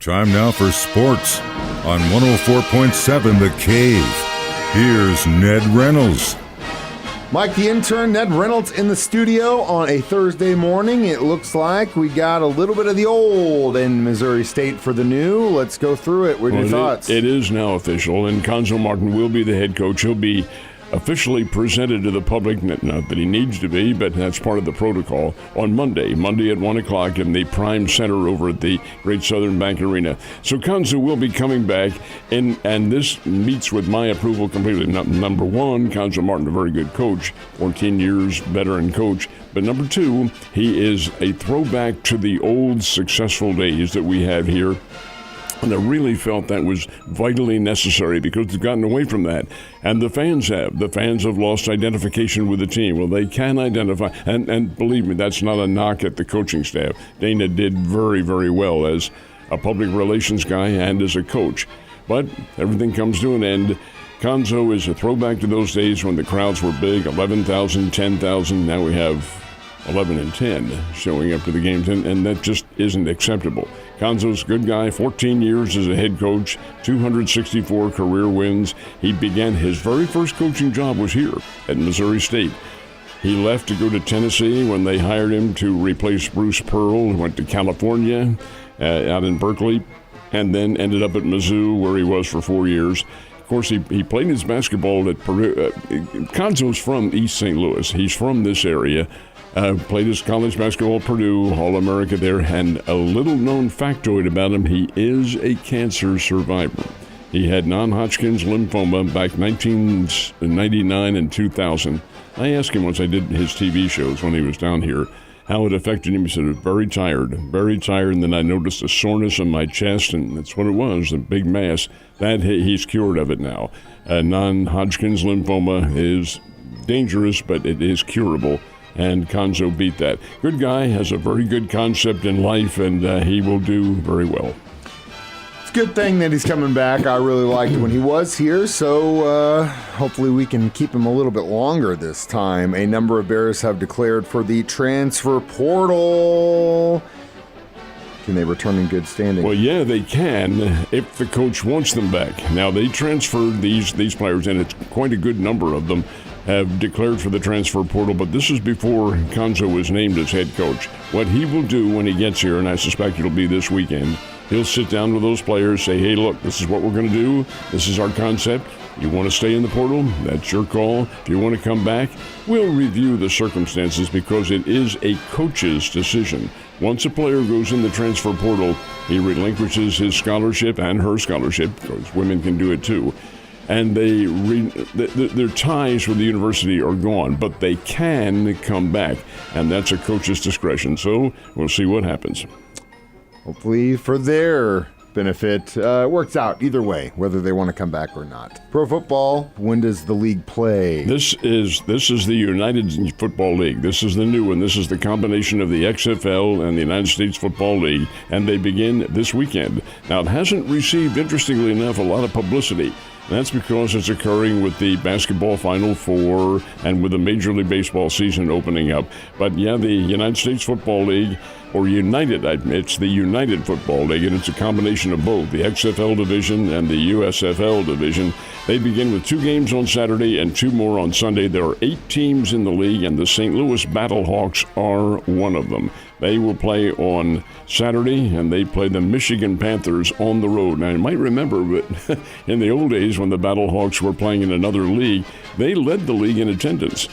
Time now for sports on 104.7 The Cave. Here's Ned Reynolds. Mike the intern, Ned Reynolds in the studio on a Thursday morning. It looks like we got a little bit of the old in Missouri State for the new. Let's go through it. What are your thoughts? It is now official, and Conzo Martin will be the head coach. He'll be officially presented to the public, not that he needs to be, but that's part of the protocol, on Monday at 1 o'clock in the Prime Center over at the Great Southern Bank Arena. So Conzo will be coming back, and this meets with my approval completely. Number one, Conzo Martin, a very good coach, 14 years veteran coach. But number two, he is a throwback to the old successful days that we have here. And I really felt that was vitally necessary because they've gotten away from that. And the fans have. The fans have lost identification with the team. Well, they can identify. And believe me, that's not a knock at the coaching staff. Dana did very, very well as a public relations guy and as a coach. But everything comes to an end. Conzo is a throwback to those days when the crowds were big, 11,000, 10,000. Now we have 11 and 10 showing up to the games, and that just isn't acceptable. Conzo's a good guy, 14 years as a head coach, 264 career wins. He began his very first coaching job was here at Missouri State. He left to go to Tennessee when they hired him to replace Bruce Pearl. He went to California, out in Berkeley, and then ended up at Mizzou where he was for 4 years. Of course, he played his basketball at Purdue. Conzo's from East St. Louis. He's from this area. Played his college basketball at Purdue, All-America there, and a little-known factoid about him, he is a cancer survivor. He had non-Hodgkin's lymphoma back 1999 and 2000. I asked him once I did his TV shows when he was down here how it affected him. He said, very tired, and then I noticed a soreness in my chest, and that's what it was, a big mass. That he's cured of it now. Non-Hodgkin's lymphoma is dangerous, but it is curable. And Conzo beat that. Good guy, has a very good concept in life, and he will do very well. It's a good thing that he's coming back. I really liked when he was here, so hopefully we can keep him a little bit longer this time. A number of Bears have declared for the transfer portal. Can they return in good standing? Well, yeah, they can if the coach wants them back. Now, they transferred these players, and it's quite a good number of them have declared for the transfer portal, but this is before Conzo was named as head coach. What he will do when he gets here, and I suspect it'll be this weekend, he'll sit down with those players, say, hey, look, this is what we're going to do. This is our concept. You want to stay in the portal? That's your call. If you want to come back, we'll review the circumstances because it is a coach's decision. Once a player goes in the transfer portal, he relinquishes his scholarship and her scholarship, because women can do it too. And their ties with the university are gone, but they can come back, and that's a coach's discretion. So we'll see what happens. Hopefully for their benefit, it works out either way, whether they want to come back or not. Pro football, when does the league play? This is the United Football League. This is the new one. This is the combination of the XFL and the United States Football League, and they begin this weekend. Now, it hasn't received, interestingly enough, a lot of publicity. That's because it's occurring with the basketball Final Four and with the Major League Baseball season opening up. But yeah, the United States Football League, or United, it's the United Football League, and it's a combination of both, the XFL division and the USFL division. They begin with 2 games on Saturday and 2 more on Sunday. There are 8 teams in the league, and the St. Louis Battlehawks are one of them. They will play on Saturday, and they play the Michigan Panthers on the road. Now, you might remember, but in the old days when the Battlehawks were playing in another league, they led the league in attendance.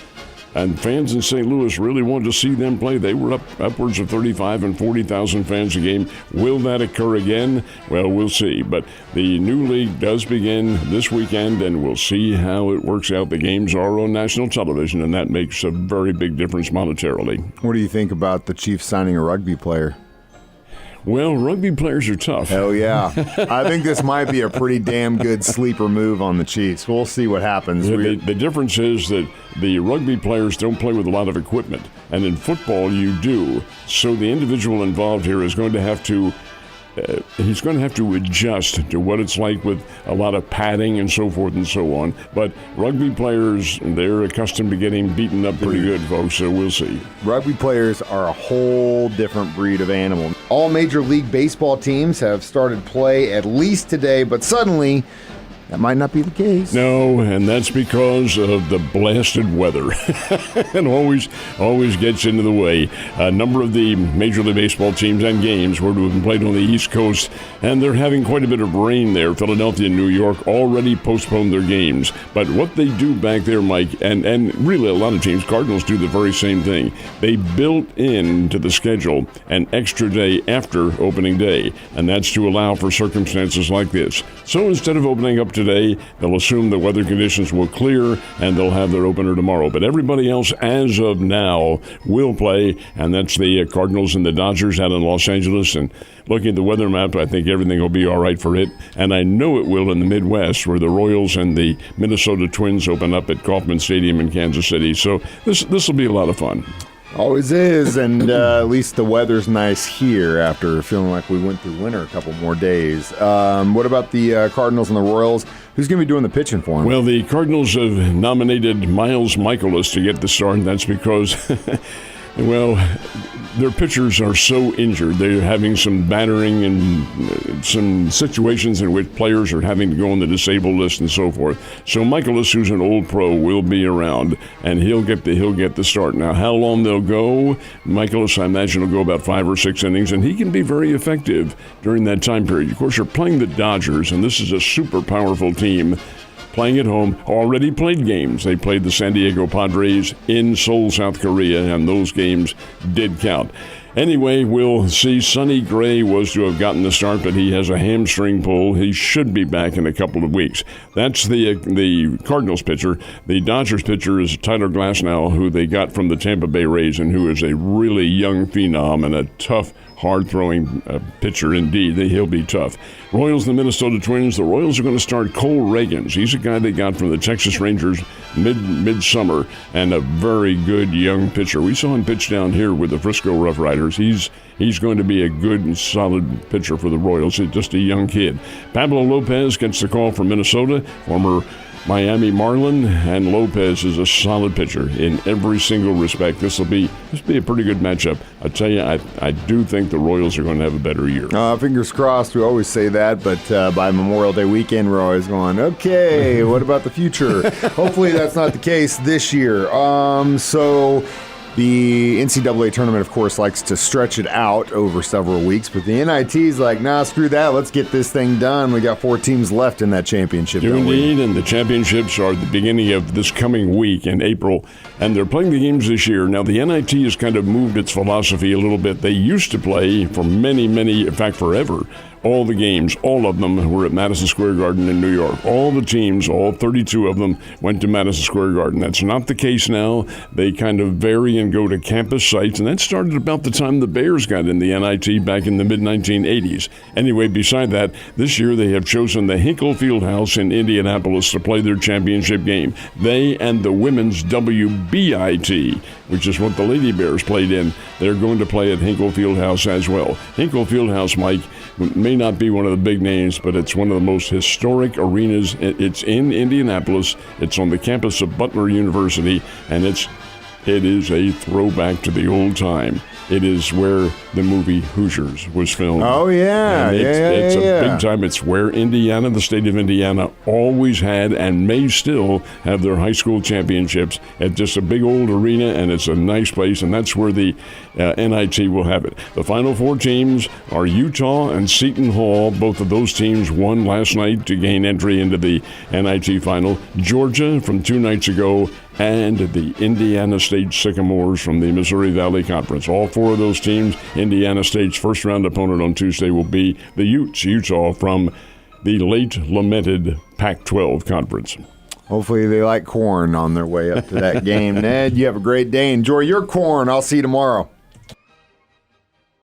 And fans in St. Louis really wanted to see them play. They were upwards of 35 and 40,000 fans a game. Will that occur again? Well, we'll see. But the new league does begin this weekend, and we'll see how it works out. The games are on national television, and that makes a very big difference monetarily. What do you think about the Chiefs signing a rugby player? Well, rugby players are tough. Hell yeah. I think this might be a pretty damn good sleeper move on the Chiefs. We'll see what happens. The difference is that the rugby players don't play with a lot of equipment, and in football you do. So the individual involved here is going to have to he's going to have to adjust to what it's like with a lot of padding and so forth and so on. But rugby players, they're accustomed to getting beaten up pretty good, folks, so we'll see. Rugby players are a whole different breed of animal. All Major League Baseball teams have started play at least today, but suddenly that might not be the case. No, and that's because of the blasted weather. It always gets into the way. A number of the Major League Baseball teams and games were to have been played on the East Coast, and they're having quite a bit of rain there. Philadelphia and New York already postponed their games. But what they do back there, Mike, and really a lot of teams, Cardinals do the very same thing. They built into the schedule an extra day after opening day, and that's to allow for circumstances like this. So instead of opening up today, they'll assume the weather conditions will clear and they'll have their opener tomorrow. But everybody else, as of now, will play, and that's the Cardinals and the Dodgers out in Los Angeles. And looking at the weather map, I think everything will be all right for it. And I know it will in the Midwest, where the Royals and the Minnesota Twins open up at Kauffman Stadium in Kansas City. So this will be a lot of fun. Always is, and at least the weather's nice here after feeling like we went through winter a couple more days. What about the Cardinals and the Royals? Who's going to be doing the pitching for them? Well, the Cardinals have nominated Miles Michaelis to get the start, and that's because, well, their pitchers are so injured. They're having some battering and some situations in which players are having to go on the disabled list and so forth. So Michaelis, who's an old pro, will be around, and he'll get the start. Now, how long they'll go? Michaelis, I imagine, will go about 5 or 6 innings, and he can be very effective during that time period. Of course, you're playing the Dodgers, and this is a super powerful team. Playing at home, already played games. They played the San Diego Padres in Seoul, South Korea, and those games did count. Anyway, we'll see. Sonny Gray was to have gotten the start, but he has a hamstring pull. He should be back in a couple of weeks. That's the Cardinals pitcher. The Dodgers pitcher is Tyler Glasnow, who they got from the Tampa Bay Rays, and who is a really young phenom and a tough, hard-throwing pitcher indeed. He'll be tough. Royals and the Minnesota Twins. The Royals are going to start Cole Reagans. He's a guy they got from the Texas Rangers midsummer, and a very good young pitcher. We saw him pitch down here with the Frisco Rough Riders. He's going to be a good and solid pitcher for the Royals. He's just a young kid. Pablo Lopez gets the call from Minnesota, former Miami Marlin, and Lopez is a solid pitcher in every single respect. This will be a pretty good matchup. I tell you, I do think the Royals are going to have a better year. Fingers crossed. We always say that, but by Memorial Day weekend, we're always going, okay, what about the future? Hopefully that's not the case this year. So the NCAA tournament, of course, likes to stretch it out over several weeks, but the NIT's like, nah, screw that. Let's get this thing done. We got 4 teams left in that championship. Indeed, and the championships are the beginning of this coming week in April, and they're playing the games this year. Now, the NIT has kind of moved its philosophy a little bit. They used to play for many, in fact, forever. All the games, all of them were at Madison Square Garden in New York. All the teams, all 32 of them, went to Madison Square Garden. That's not the case now. They kind of vary and go to campus sites, and that started about the time the Bears got in the NIT back in the mid-1980s. Anyway, beside that, this year they have chosen the Hinkle Fieldhouse in Indianapolis to play their championship game. They and the women's WBIT, which is what the Lady Bears played in, they're going to play at Hinkle Fieldhouse as well. Hinkle Fieldhouse, Mike, may not be one of the big names, but it's one of the most historic arenas. It's in Indianapolis. It's on the campus of Butler University, and it is a throwback to the old time. It is where the movie Hoosiers was filmed. Oh, yeah. It's a big time. It's where Indiana, the state of Indiana, always had and may still have their high school championships at just a big old arena, and it's a nice place, and that's where the NIT will have it. The final 4 teams are Utah and Seton Hall. Both of those teams won last night to gain entry into the NIT final. Georgia from 2 nights ago, and the Indiana State Sycamores from the Missouri Valley Conference. All 4 of those teams, Indiana State's first-round opponent on Tuesday will be the Utes, Utah, from the late-lamented Pac-12 Conference. Hopefully they like corn on their way up to that game. Ned, you have a great day. Enjoy your corn. I'll see you tomorrow.